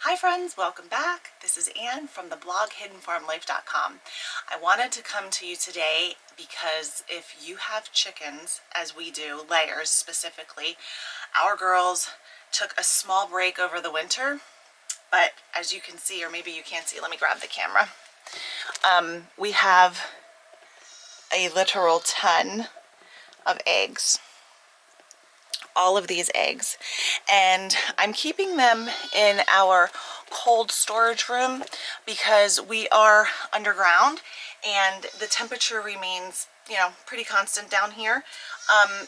Hi friends, welcome back. This is Anne from the blog hiddenfarmlife.com. I wanted to come to you today because if you have chickens, as we do, layers specifically, our girls took a small break over the winter, but as you can see, or maybe you can't see, let me grab the camera. We have a literal ton of eggs. All of these eggs, and I'm keeping them in our cold storage room because we are underground and the temperature remains, pretty constant down here.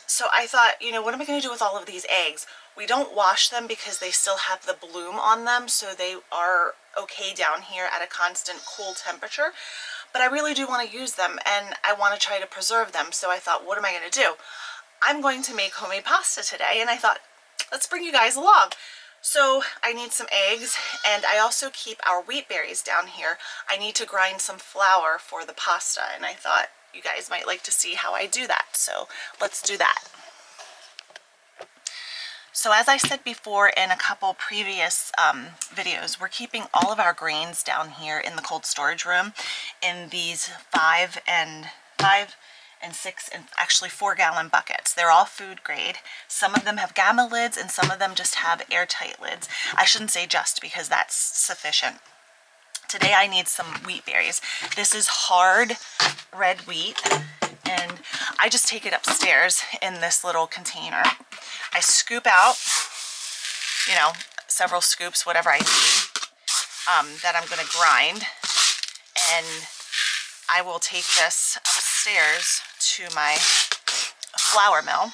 So I thought, what am I going to do with all of these eggs? We don't wash them because they still have the bloom on them, so they are okay down here at a constant cool temperature. But I really do want to use them and I want to try to preserve them. So I thought, what am I going to do? I'm going to make homemade pasta today, and I thought, let's bring you guys along. So I need some eggs, and I also keep our wheat berries down here. I need to grind some flour for the pasta, and I thought you guys might like to see how I do that. So let's do that. So as I said before in a couple previous videos, we're keeping all of our grains down here in the cold storage room in these 5 and 6 and actually 4-gallon buckets. They're all food grade. Some of them have gamma lids and some of them just have airtight lids. I shouldn't say just because that's sufficient. Today I need some wheat berries. This is hard red wheat, and I just take it upstairs in this little container. I scoop out, several scoops, whatever I need, that I'm going to grind, and I will take this upstairs to my flour mill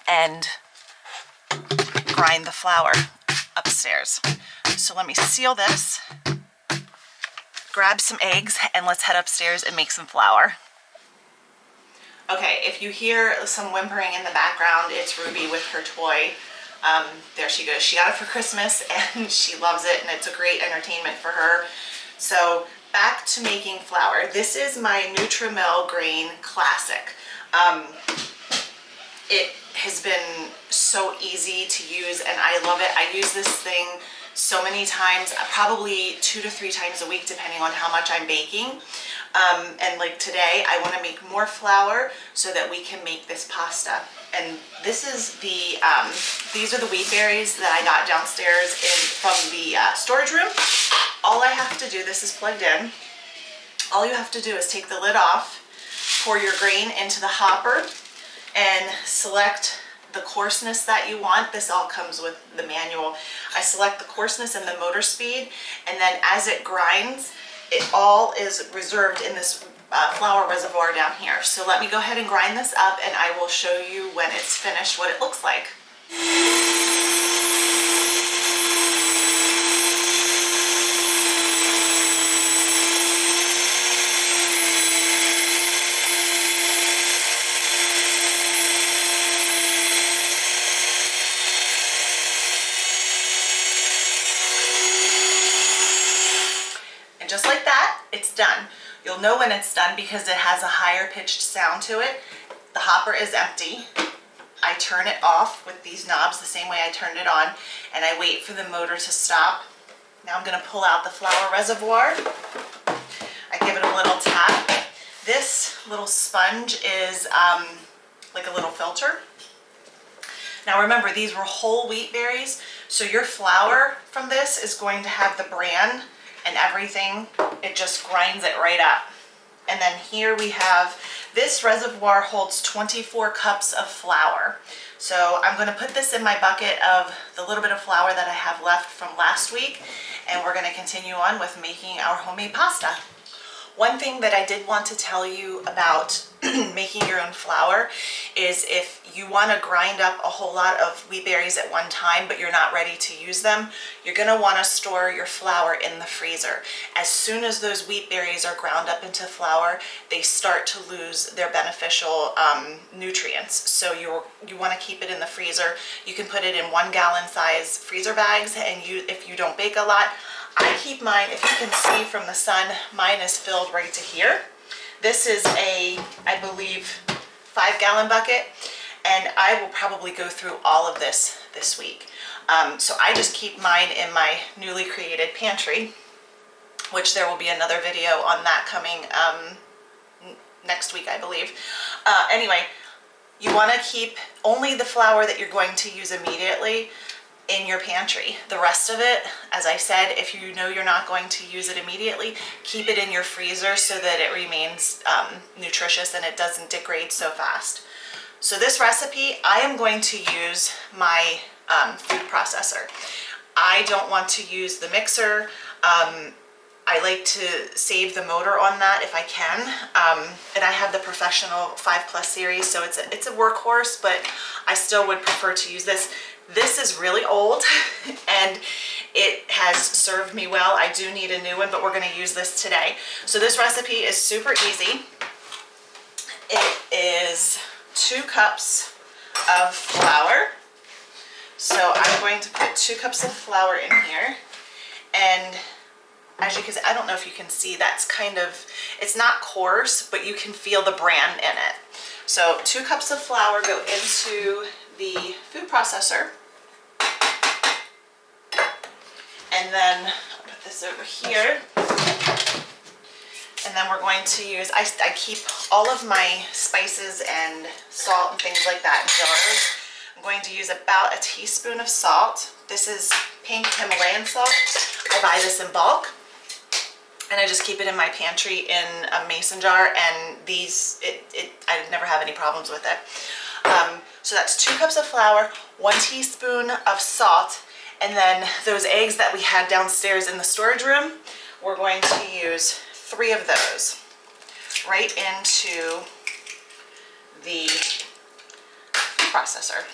and grind the flour upstairs. So let me seal this, grab some eggs, and let's head upstairs and make some flour. Okay, if you hear some whimpering in the background, it's Ruby with her toy. There she goes. She got it for Christmas and she loves it, and it's a great entertainment for her. So back to making flour. This is my Nutri-Mill Grain Classic. It has been so easy to use and I love it. I use this thing so many times, probably 2 to 3 times a week depending on how much I'm baking. And like today, I want to make more flour so that we can make this pasta. And this is these are the wheat berries that I got downstairs from the storage room. All I have to do, this is plugged in, all you have to do is take the lid off, pour your grain into the hopper, and select the coarseness that you want. This all comes with the manual. I select the coarseness and the motor speed, and then as it grinds, it all is reserved in this flour reservoir down here. So let me go ahead and grind this up, and I will show you when it's finished what it looks like. Just like that, it's done. You'll know when it's done because it has a higher pitched sound to it. The hopper is empty. I turn it off with these knobs the same way I turned it on, and I wait for the motor to stop. Now I'm going to pull out the flour reservoir. I give it a little tap. This little sponge is like a little filter. Now remember, these were whole wheat berries, so your flour from this is going to have the bran and everything. It just grinds it right up. And then here we have, this reservoir holds 24 cups of flour. So I'm going to put this in my bucket of the little bit of flour that I have left from last week, and we're going to continue on with making our homemade pasta. One thing that I did want to tell you about making your own flour is if you want to grind up a whole lot of wheat berries at one time but you're not ready to use them, you're going to want to store your flour in the freezer. As soon as those wheat berries are ground up into flour, they start to lose their beneficial nutrients. So you want to keep it in the freezer. You can put it in 1-gallon size freezer bags, and if you don't bake a lot, I keep mine, if you can see from the sun, mine is filled right to here. This is a, I believe, 5-gallon bucket, and I will probably go through all of this week. So I just keep mine in my newly created pantry, which there will be another video on that coming next week, I believe. Anyway, you want to keep only the flour that you're going to use immediately in your pantry. The rest of it, as I said, if you know you're not going to use it immediately, keep it in your freezer so that it remains nutritious and it doesn't degrade so fast. So this recipe, I am going to use my food processor. I don't want to use the mixer. I like to save the motor on that if I can. And I have the professional 5+ series, so it's a workhorse, but I still would prefer to use this. This is really old and it has served me well. I do need a new one, but we're going to use this today. So this recipe is super easy. It is 2 cups of flour. So I'm going to put 2 cups of flour in here, and as you can see, I don't know if you can see, that's kind of, it's not coarse, but you can feel the bran in it. So 2 cups of flour go into the food processor, and then I'll put this over here, and then we're going to use, I keep all of my spices and salt and things like that in jars. I'm going to use about a teaspoon of salt. This is pink Himalayan salt. I buy this in bulk, and I just keep it in my pantry in a mason jar, and these, I never have any problems with it. So that's 2 cups of flour, 1 teaspoon of salt, and then those eggs that we had downstairs in the storage room, we're going to use 3 of those right into the processor.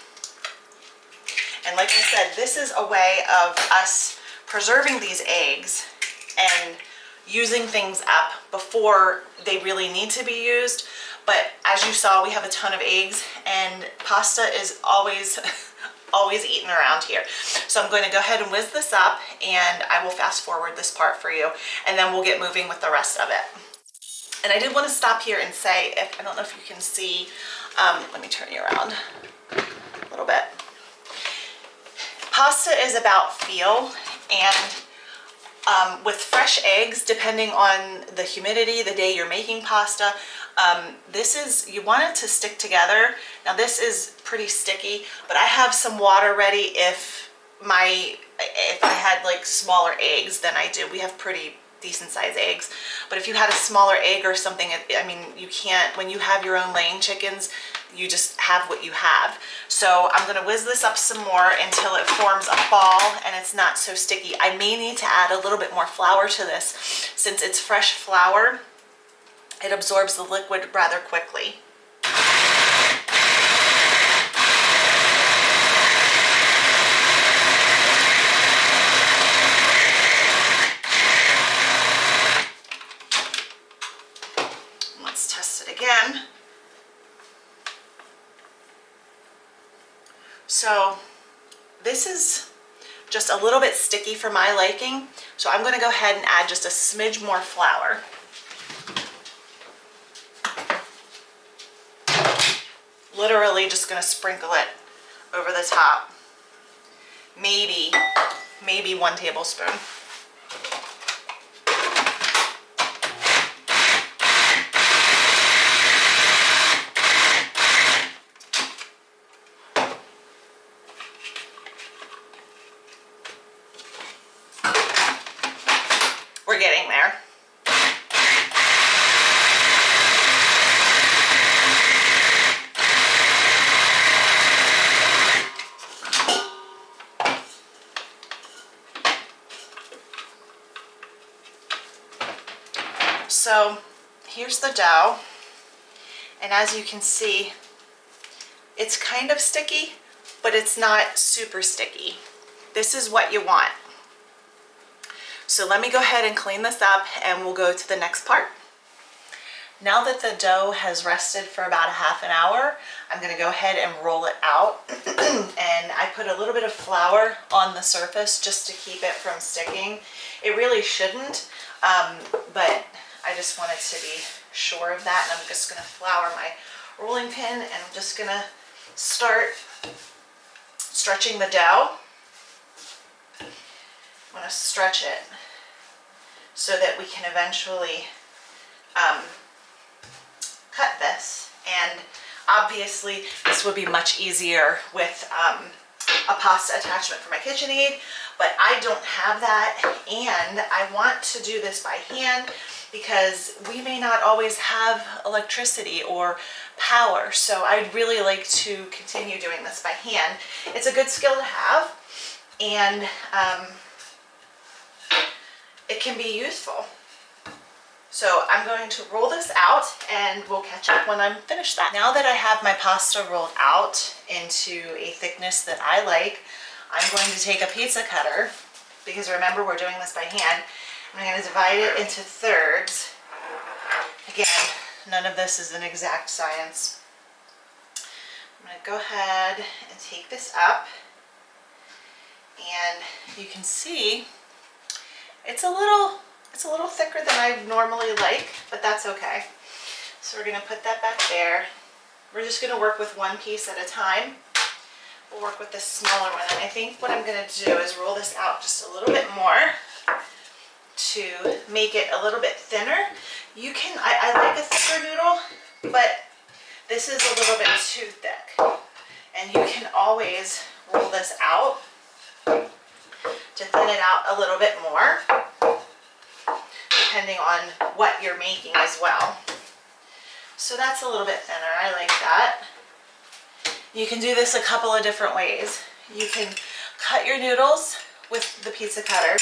And like I said, this is a way of us preserving these eggs and using things up before they really need to be used. But as you saw, we have a ton of eggs, and pasta is always always eaten around here. So I'm going to go ahead and whiz this up, and I will fast forward this part for you, and then we'll get moving with the rest of it. And I did want to stop here and say, if I don't know if you can see, let me turn you around a little bit. Pasta is about feel, and with fresh eggs, depending on the humidity, the day you're making pasta, you want it to stick together. Now this is pretty sticky, but I have some water ready if I had like smaller eggs than I do. We have pretty decent sized eggs, but if you had a smaller egg or something, I mean, you can't, when you have your own laying chickens, you just have what you have. So I'm going to whiz this up some more until it forms a ball and it's not so sticky. I may need to add a little bit more flour to this. Since it's fresh flour, it absorbs the liquid rather quickly. Let's test it again. So this is just a little bit sticky for my liking, so I'm going to go ahead and add just a smidge more flour. Literally just going to sprinkle it over the top. Maybe 1 tablespoon. We're getting there. So here's the dough, and as you can see, it's kind of sticky, but it's not super sticky. This is what you want. So let me go ahead and clean this up, and we'll go to the next part. Now that the dough has rested for about a half an hour, I'm going to go ahead and roll it out. And I put a little bit of flour on the surface just to keep it from sticking. It really shouldn't, but I just wanted to be sure of that. And I'm just going to flour my rolling pin, and I'm just going to start stretching the dough. want to stretch it so that we can eventually cut this. And obviously this would be much easier with a pasta attachment for my KitchenAid, but I don't have that, and I want to do this by hand because we may not always have electricity or power, so I'd really like to continue doing this by hand. It's a good skill to have, and it can be useful. So I'm going to roll this out and we'll catch up when I'm finished that. Now that I have my pasta rolled out into a thickness that I like, I'm going to take a pizza cutter, because remember we're doing this by hand. I'm going to divide it into thirds. Again, none of this is an exact science. I'm going to go ahead and take this up, and you can see it's a little thicker than I normally like, but that's okay. So we're going to put that back there. We're just going to work with one piece at a time. We'll work with this smaller one, and I think what I'm going to do is roll this out just a little bit more to make it a little bit thinner. You can, I like a thicker noodle, but this is a little bit too thick. And you can always roll this out to thin it out a little bit more, depending on what you're making as well. So that's a little bit thinner. I like that. You can do this a couple of different ways. You can cut your noodles with the pizza cutter,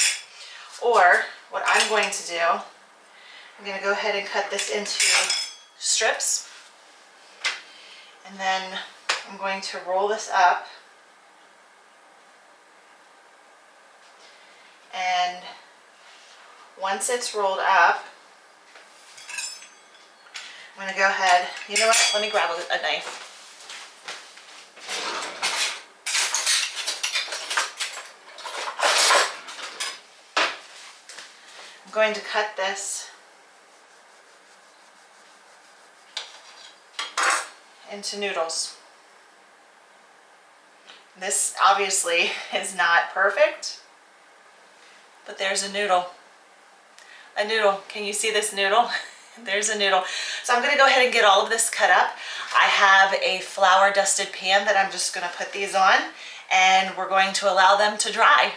or what I'm going to do, I'm going to go ahead and cut this into strips, and then I'm going to roll this up, and once it's rolled up, I'm going to go ahead, you know what, let me grab a knife. I'm going to cut this into noodles. This obviously is not perfect, but there's a noodle. A noodle. Can you see this noodle? There's a noodle. So I'm going to go ahead and get all of this cut up. I have a flour dusted pan that I'm just going to put these on, and we're going to allow them to dry.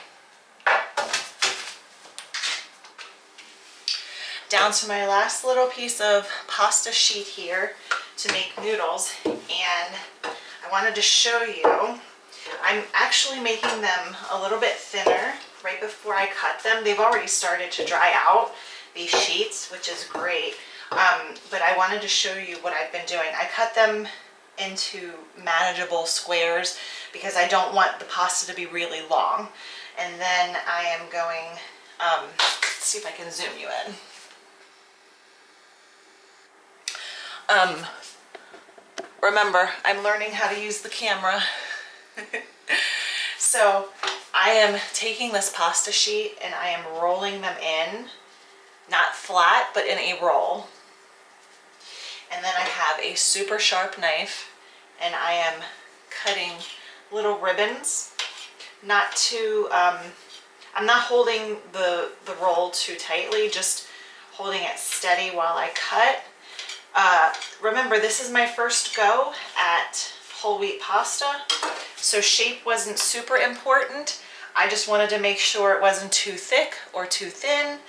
Down to my last little piece of pasta sheet here to make noodles, and I wanted to show you, I'm actually making them a little bit thinner right before I cut them. They've already started to dry out, these sheets, which is great, but I wanted to show you what I've been doing. I cut them into manageable squares because I don't want the pasta to be really long. And then I am going, let's see if I can zoom you in. Remember, I'm learning how to use the camera. So I am taking this pasta sheet and I am rolling them in, not flat, but in a roll. And then I have a super sharp knife and I am cutting little ribbons, not too, I'm not holding the roll too tightly, just holding it steady while I cut. Remember, this is my first go at whole wheat pasta, so shape wasn't super important. I just wanted to make sure it wasn't too thick or too thin.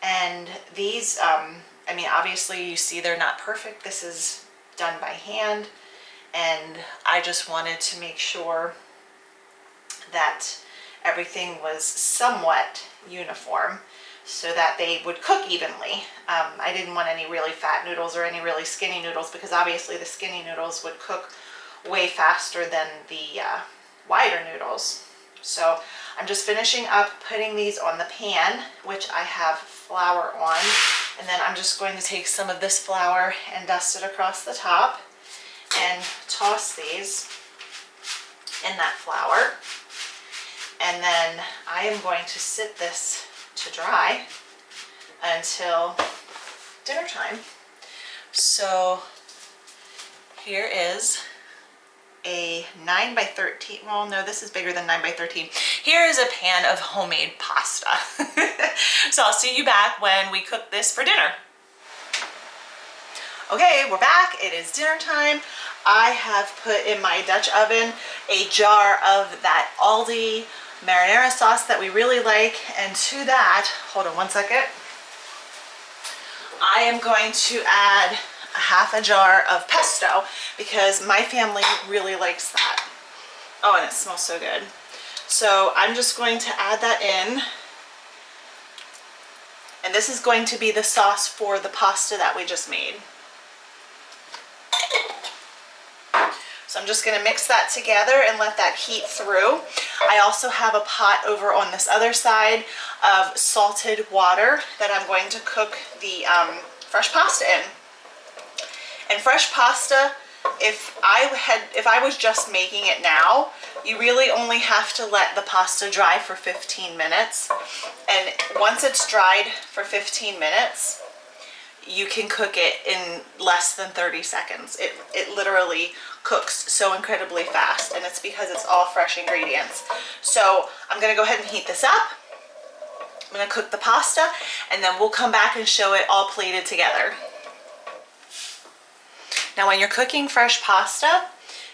And these, I mean, obviously you see they're not perfect. This is done by hand, and I just wanted to make sure that everything was somewhat uniform so that they would cook evenly. I didn't want any really fat noodles or any really skinny noodles, because obviously the skinny noodles would cook way faster than the wider noodles. So I'm just finishing up putting these on the pan, which I have flour on, and then I'm just going to take some of this flour and dust it across the top and toss these in that flour. And then I am going to sit this to dry until dinner time. So here is a 9 by 13, well no, this is bigger than 9 by 13. Here is a pan of homemade pasta. So I'll see you back when we cook this for dinner. Okay, we're back. It is dinner time. I have put in my Dutch oven a jar of that Aldi marinara sauce that we really like, and to that, hold on one second, I am going to add a half a jar of pesto because my family really likes that. Oh, and it smells so good. So I'm just going to add that in, and this is going to be the sauce for the pasta that we just made. So I'm just going to mix that together and let that heat through. I also have a pot over on this other side of salted water that I'm going to cook the fresh pasta in. And fresh pasta, if I was just making it now, you really only have to let the pasta dry for 15 minutes. And once it's dried for 15 minutes, you can cook it in less than 30 seconds. It literally cooks so incredibly fast, and it's because it's all fresh ingredients. So I'm gonna go ahead and heat this up. I'm gonna cook the pasta, and then we'll come back and show it all plated together. Now when you're cooking fresh pasta,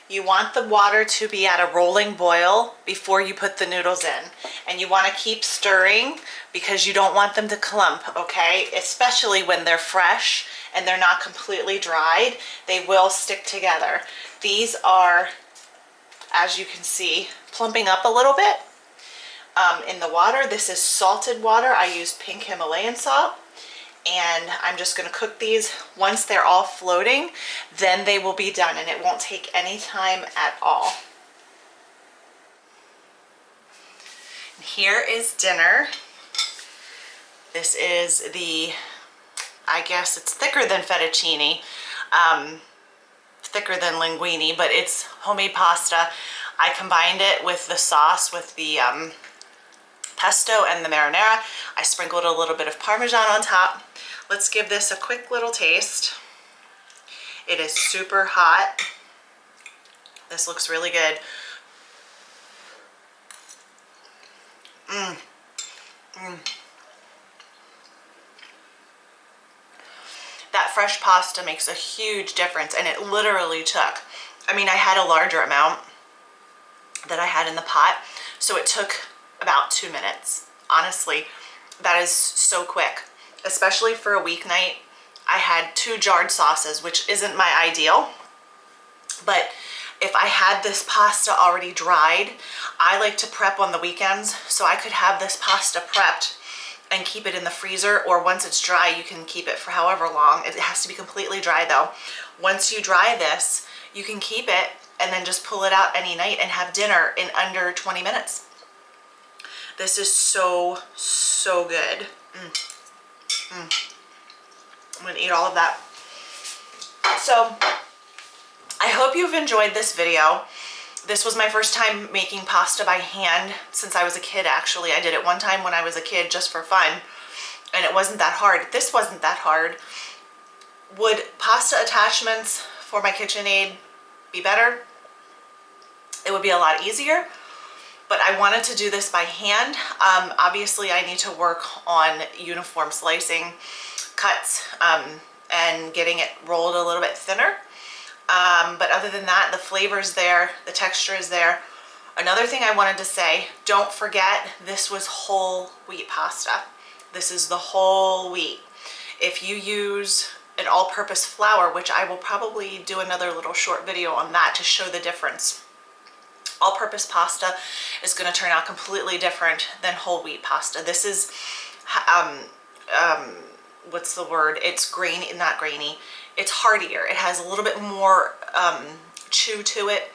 you want the water to be at a rolling boil before you put the noodles in. And you want to keep stirring because you don't want them to clump, okay? Especially when they're fresh and they're not completely dried, they will stick together. These are, as you can see, plumping up a little bit in the water. This is salted water. I used pink Himalayan salt. And I'm just going to cook these. Once they're all floating, then they will be done, and it won't take any time at all. And here is dinner. This is the, I guess it's thicker than fettuccine, thicker than linguine, but it's homemade pasta. I combined it with the sauce, with the pesto and the marinara. I sprinkled a little bit of Parmesan on top. Let's give this a quick little taste. It is super hot. This looks really good. That fresh pasta makes a huge difference, and it literally took, I mean, I had a larger amount that I had in the pot, so it took about 2 minutes. Honestly, that is so quick. Especially for a weeknight. I had 2 jarred sauces, which isn't my ideal, but if I had this pasta already dried, I like to prep on the weekends, so I could have this pasta prepped and keep it in the freezer, or once it's dry, you can keep it for however long. It has to be completely dry though. Once you dry this, you can keep it and then just pull it out any night and have dinner in under 20 minutes. This is so, so good. I'm gonna eat all of that. So I hope you've enjoyed this video. This was my first time making pasta by hand since I was a kid. Actually, I did it one time when I was a kid just for fun, and it wasn't that hard. This wasn't that hard. Would pasta attachments for my KitchenAid be better? It would be a lot easier, but I wanted to do this by hand. Obviously, I need to work on uniform slicing, cuts, and getting it rolled a little bit thinner. But other than that, the flavor's there, the texture is there. Another thing I wanted to say, don't forget, this was whole wheat pasta. This is the whole wheat. If you use an all-purpose flour, which I will probably do another little short video on that to show the difference. All-purpose pasta is going to turn out completely different than whole wheat pasta. This is, what's the word? It's grainy, not grainy. It's heartier. It has a little bit more chew to it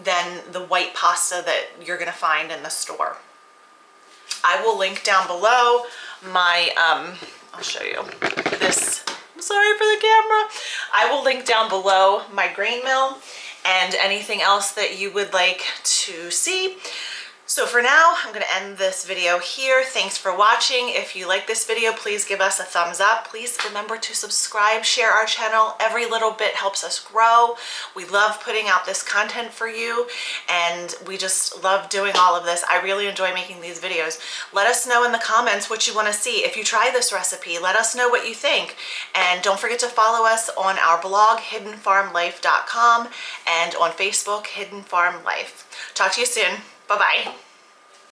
than the white pasta that you're going to find in the store. I will link down below my, I'll show you this. I'm sorry for the camera. I will link down below my grain mill and anything else that you would like to see. So for now, I'm gonna end this video here. Thanks for watching. If you like this video, please give us a thumbs up. Please remember to subscribe, share our channel. Every little bit helps us grow. We love putting out this content for you, and we just love doing all of this. I really enjoy making these videos. Let us know in the comments what you wanna see. If you try this recipe, let us know what you think. And don't forget to follow us on our blog, hiddenfarmlife.com, and on Facebook, Hidden Farm Life. Talk to you soon. Bye-bye.